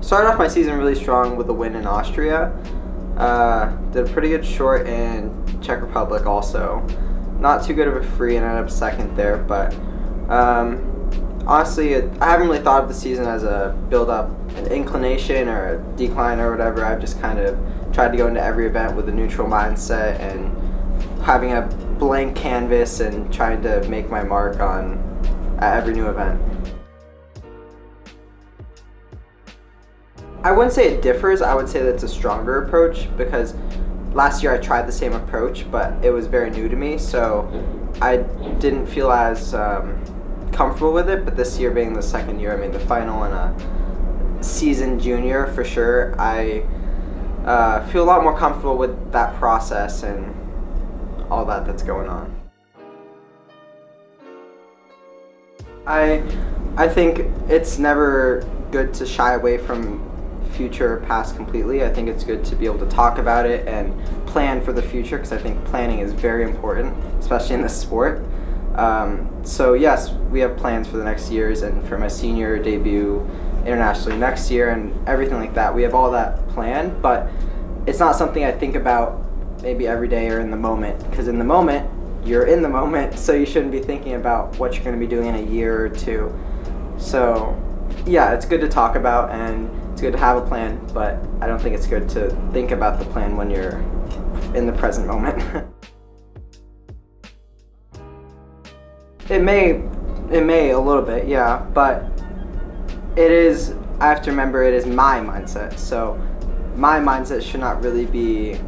Started off my season really strong with a win in Austria. Did a pretty good short in Czech Republic also. Not too good of a free and ended up second there, but honestly, I haven't really thought of the season as a build-up, an inclination or a decline or whatever. I've just kind of tried to go into every event with a neutral mindset and having a blank canvas and trying to make my mark at every new event. I wouldn't say it differs, I would say that it's a stronger approach because last year I tried the same approach, but it was very new to me, so I didn't feel as comfortable with it. But this year being the second year I made the final and a seasoned junior for sure, I feel a lot more comfortable with that process and all that's going on. I think it's never good to shy away from future past completely. I think it's good to be able to talk about it and plan for the future because I think planning is very important, especially in this sport. So yes, we have plans for the next years and for my senior debut internationally next year and everything like that. We have all that planned, but it's not something I think about maybe every day or in the moment, because in the moment, you're in the moment, so you shouldn't be thinking about what you're going to be doing in a year or two. So yeah, it's good to talk about and it's good to have a plan, but I don't think it's good to think about the plan when you're in the present moment. It may a little bit, yeah, but I have to remember it is my mindset, so my mindset should not really be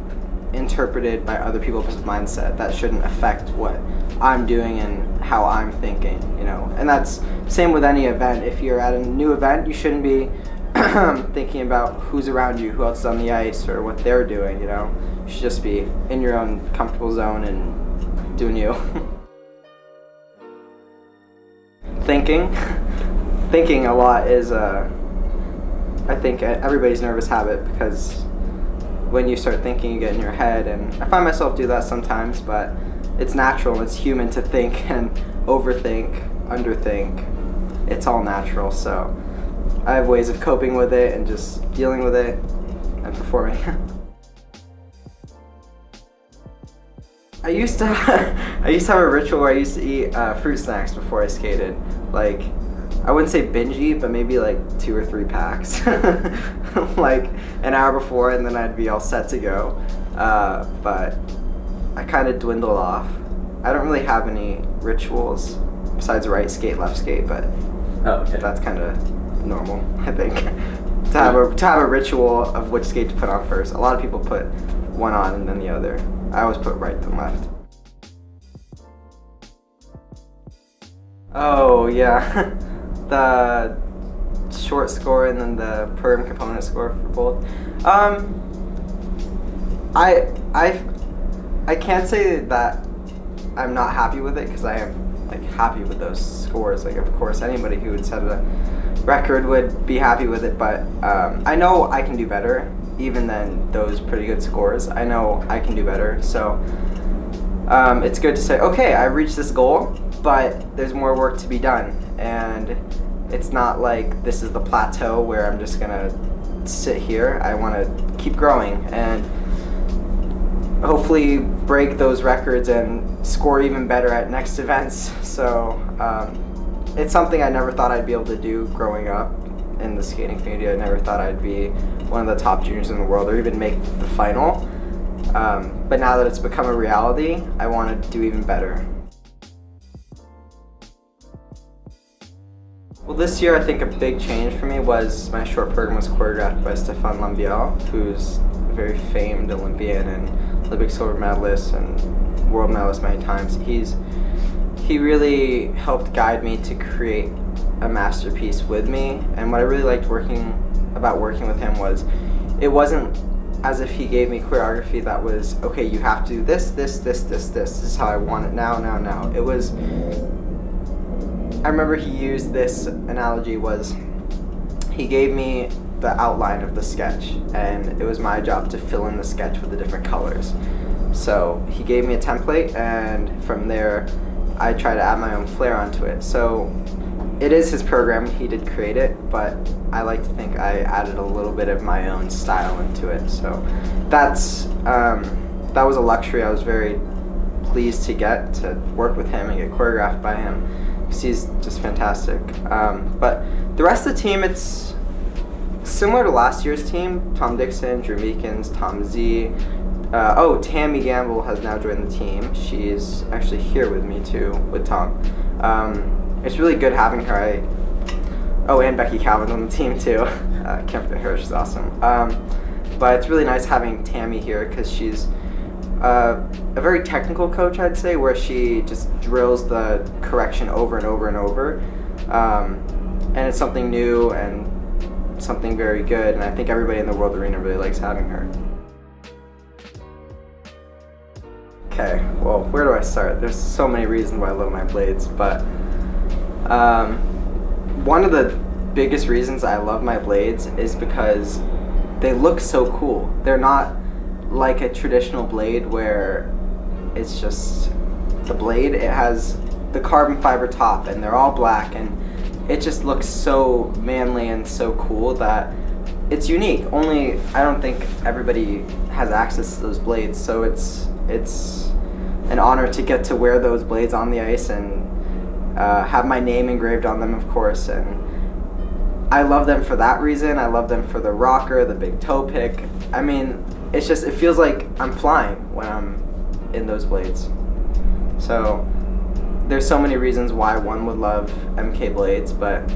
interpreted by other people's mindset. That shouldn't affect what I'm doing and how I'm thinking, you know. And that's same with any event. If you're at a new event, you shouldn't be thinking about who's around you, who else is on the ice, or what they're doing, you know. You should just be in your own comfortable zone and doing you. Thinking a lot is I think everybody's nervous habit, because when you start thinking, you get in your head, and I find myself do that sometimes, but it's natural and it's human to think and overthink, underthink. It's all natural, so I have ways of coping with it and just dealing with it and performing. I used to have a ritual where I used to eat fruit snacks before I skated. Like, I wouldn't say binge eat, but maybe like 2 or 3 packs, like an hour before, and then I'd be all set to go. But I kind of dwindled off. I don't really have any rituals besides right skate, left skate, but that's kind of normal, I think. to have a ritual of which skate to put on first. A lot of people put one on and then the other. I always put right then left. Oh yeah. The short score and then the perm component score for both. I can't say that I'm not happy with it, because I am like happy with those scores. Like, of course anybody who would set a record would be happy with it, but I know I can do better even than those pretty good scores. I know I can do better, so it's good to say, okay, I reached this goal, but there's more work to be done, and it's not like this is the plateau where I'm just gonna sit here. I want to keep growing and hopefully break those records and score even better at next events. So it's something I never thought I'd be able to do growing up in the skating community. I never thought I'd be one of the top juniors in the world or even make the final. But now that it's become a reality, I want to do even better. Well, this year I think a big change for me was my short program was choreographed by Stéphane Lambiel, who's a very famed Olympian and Olympic silver medalist and world medalist many times. He really helped guide me to create a masterpiece with me, and what I really liked about working with him was it wasn't as if he gave me choreography that was, okay, you have to do this, this is how I want it now. It was, I remember he used this analogy was, he gave me the outline of the sketch, and it was my job to fill in the sketch with the different colors. So he gave me a template, and from there I try to add my own flair onto it. So it is his program, he did create it, but I like to think I added a little bit of my own style into it. So that was a luxury I was very pleased to get, to work with him and get choreographed by him, because he's just fantastic. But the rest of the team, it's similar to last year's team. Tom Dixon, Drew Meekins, Tom Z. Tammy Gamble has now joined the team. She's actually here with me too, with Tom. It's really good having her. And Becky Calvin's on the team too. Can't forget her, she's awesome. But it's really nice having Tammy here, because she's a very technical coach, I'd say, where she just drills the correction over and over and over. And it's something new and something very good, and I think everybody in the World Arena really likes having her. Okay, well, where do I start? There's so many reasons why I love my blades, but one of the biggest reasons I love my blades is because they look so cool. They're not like a traditional blade where it's just the blade. It has the carbon fiber top and they're all black, and it just looks so manly and so cool that it's unique. Only I don't think everybody has access to those blades, so it's an honor to get to wear those blades on the ice and have my name engraved on them, of course. And I love them for that reason. I love them for the rocker, the big toe pick. I mean, it feels like I'm flying when I'm in those blades. So there's so many reasons why one would love MK blades, but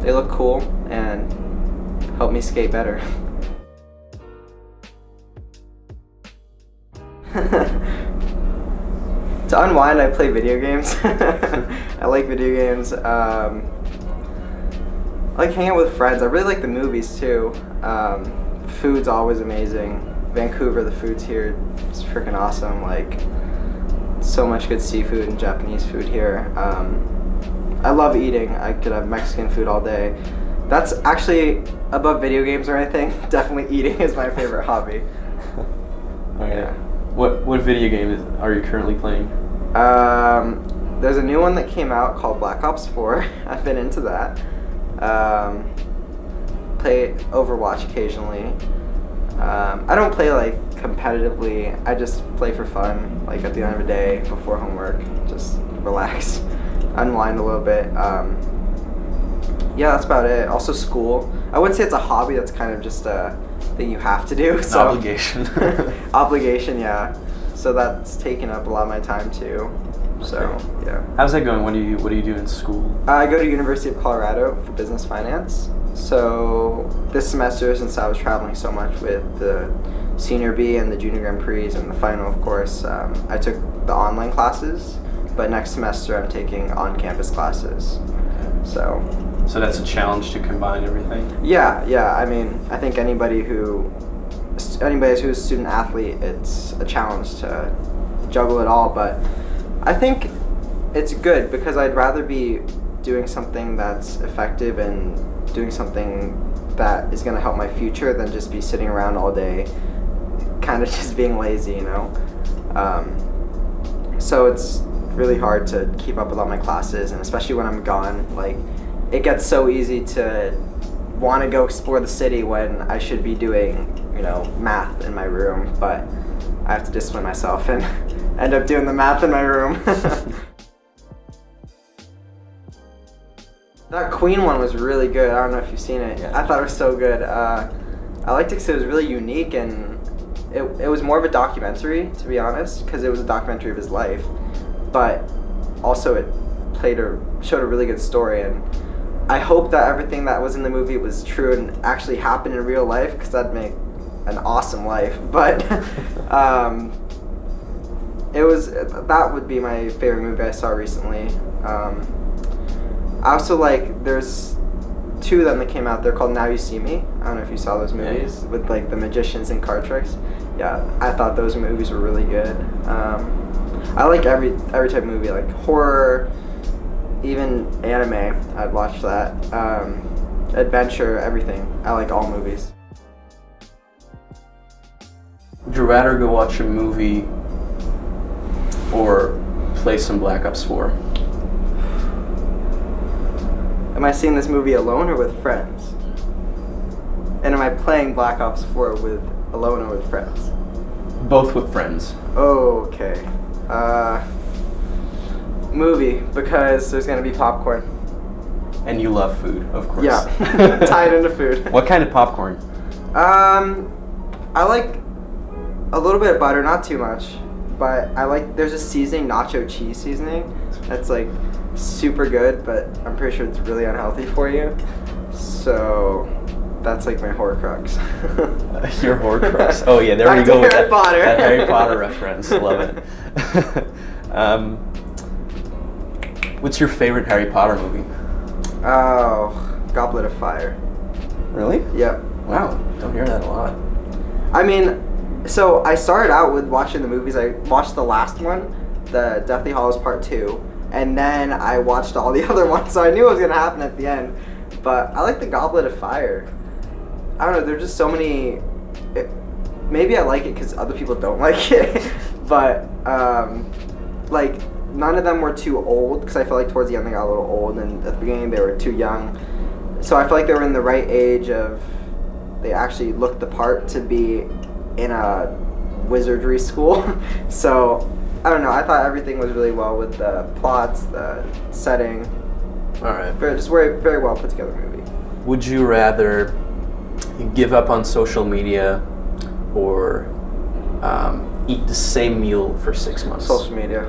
they look cool and help me skate better. To unwind, I play video games. I like video games. I like hanging out with friends. I really like the movies too. Food's always amazing. Vancouver, the food's here is freaking awesome. Like, so much good seafood and Japanese food here. I love eating. I could have Mexican food all day. That's actually above video games or anything. Definitely eating is my favorite hobby. Okay. Yeah. What video game are you currently playing? There's a new one that came out called Black Ops 4. I've been into that. Play Overwatch occasionally. I don't play like competitively. I just play for fun, like at the end of the day before homework. Just relax, unwind a little bit. Yeah, that's about it. Also school. I wouldn't say it's a hobby. That's kind of just a thing you have to do. So. Obligation. Obligation, yeah. So that's taking up a lot of my time too. So yeah. How's that going? What do you do in school? I go to University of Colorado for business finance. So this semester, since I was traveling so much with the Senior B and the Junior Grand Prix and the final, of course, I took the online classes. But next semester, I'm taking on-campus classes. So that's a challenge to combine everything? Yeah. I mean, I think anybody who's a student athlete, it's a challenge to juggle it all. But I think it's good, because I'd rather be doing something that's effective and doing something that is going to help my future than just be sitting around all day, kind of just being lazy, you know. So it's really hard to keep up with all my classes, and especially when I'm gone, like, it gets so easy to want to go explore the city when I should be doing, you know, math in my room, but I have to discipline myself and end up doing the math in my room. That Queen one was really good. I don't know if you've seen it. Yeah. I thought it was so good. I liked it because it was really unique, and it was more of a documentary, to be honest, because it was a documentary of his life, but also it showed a really good story. And I hope that everything that was in the movie was true and actually happened in real life, because that'd make an awesome life. But that would be my favorite movie I saw recently. I also like, there's two of them that came out. They're called Now You See Me. I don't know if you saw those movies with like the magicians and card tricks. Yeah, I thought those movies were really good. I like every type of movie, like horror, even anime. I'd watch that. Adventure, everything. I like all movies. Would you rather go watch a movie or play some Black Ops 4? am I seeing this movie alone or with friends? And am I playing Black Ops 4 with alone or with friends? Both with friends. Oh, okay. Movie, because there's gonna be popcorn. And you love food, of course. Yeah, tied into food. What kind of popcorn? I like a little bit of butter, not too much, but there's a seasoning, nacho cheese seasoning, that's like super good, but I'm pretty sure it's really unhealthy for you. So that's like my Horcrux. Your Horcrux. Oh yeah, there Back we to go with Harry that, Potter. that Harry Potter reference. Love it. What's your favorite Harry Potter movie? Oh, Goblet of Fire. Really? Yep. Wow, don't hear that a lot. I mean, so I started out with watching the movies. I watched the last one, the Deathly Hallows Part 2, and then I watched all the other ones, so I knew it was going to happen at the end. But I like the Goblet of Fire. I don't know, there's just so many... maybe I like it because other people don't like it, but like none of them were too old, because I feel like towards the end they got a little old, and at the beginning they were too young. So I feel like they were in the right age of... They actually looked the part to be in a wizardry school. So, I don't know, I thought everything was really well with the plots, the setting. Alright. Just very, very well put together movie. Would you rather give up on social media or eat the same meal for 6 months? Social media.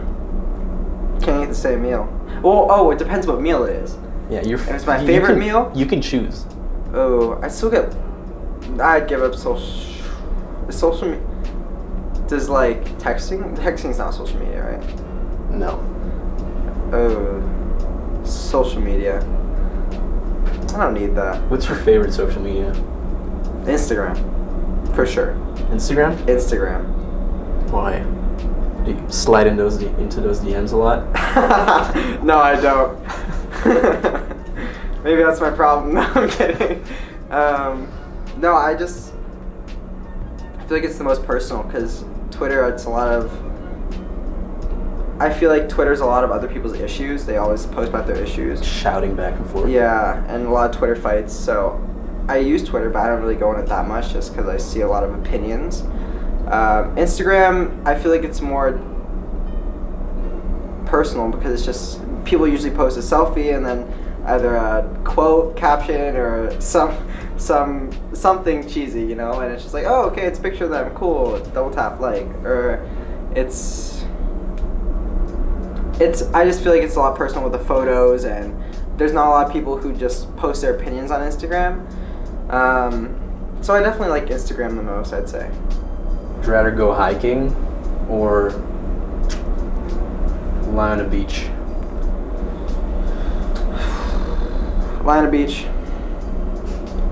Can't eat the same meal. Well, it depends what meal it is. Yeah, if it's my favorite meal? You can choose. Oh, I'd give up social media. Does like texting's not social media, right? No. Oh, social media. I don't need that. What's your favorite social media? Instagram, for sure. Instagram? Instagram. Why? Do you slide into those DMs a lot? No, I don't. Maybe that's my problem. No, I'm kidding. No, I feel like it's the most personal, because Twitter, it's a lot of... I feel like Twitter's a lot of other people's issues. They always post about their issues. Shouting back and forth. Yeah, and a lot of Twitter fights. So I use Twitter, but I don't really go on it that much just because I see a lot of opinions. Instagram, I feel like it's more personal, because it's just... People usually post a selfie and then either a quote, caption, or something cheesy, you know, and it's just like, oh, okay, it's a picture of them, cool, double tap like, or I just feel like it's a lot personal with the photos, and there's not a lot of people who just post their opinions on Instagram. So I definitely like Instagram the most, I'd say. Would you rather go hiking or lie on a beach? Lie on a beach,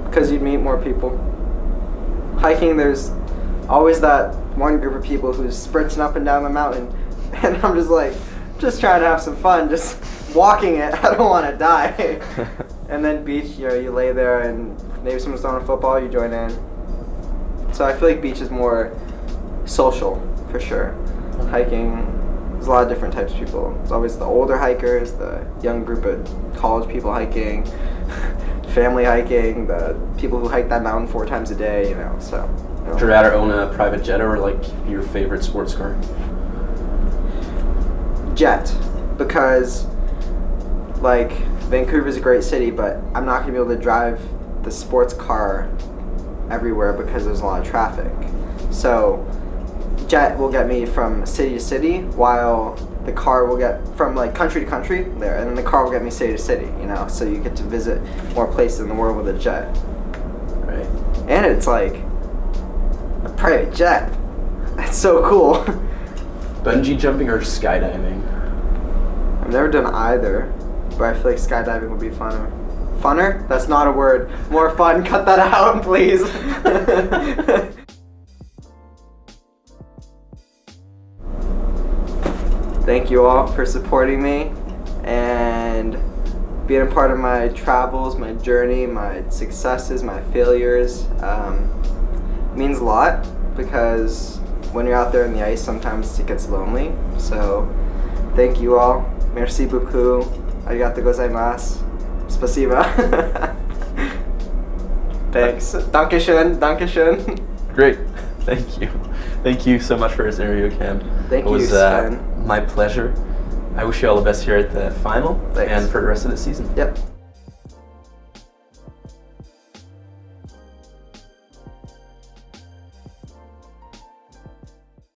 because you'd meet more people. Hiking, there's always that one group of people who's sprinting up and down the mountain, and I'm just trying to have some fun, just walking it. I don't want to die. And then beach, you lay there, and maybe someone's throwing a football, you join in. So I feel like beach is more social, for sure. Hiking, there's a lot of different types of people. There's always the older hikers, the young group of college people hiking, family hiking, the people who hike that mountain 4 times a day, so. Would you rather own a private jet or like your favorite sports car? Jet, because like Vancouver's a great city, but I'm not gonna be able to drive the sports car everywhere because there's a lot of traffic. So jet will get me from city to city, while the car will get from like country to country there, and then the car will get me city to city, so you get to visit more places in the world with a jet. Right. And it's like a private jet. That's so cool. Bungee jumping or skydiving? I've never done either, but I feel like skydiving would be funner. Funner? That's not a word. More fun. Cut that out, please. Thank you all for supporting me and being a part of my travels, my journey, my successes, my failures. It means a lot, because when you're out there in the ice, sometimes it gets lonely. So thank you all. Merci beaucoup. Arigatou gozaimasu. Spasiba. Thanks. Dankeschön. Dankeschön. Great. Thank you. Thank you so much for this interview, Cam. Thank it you, was Sven. my pleasure. I wish you all the best here at the final Thanks. and for the rest of the season. Yep.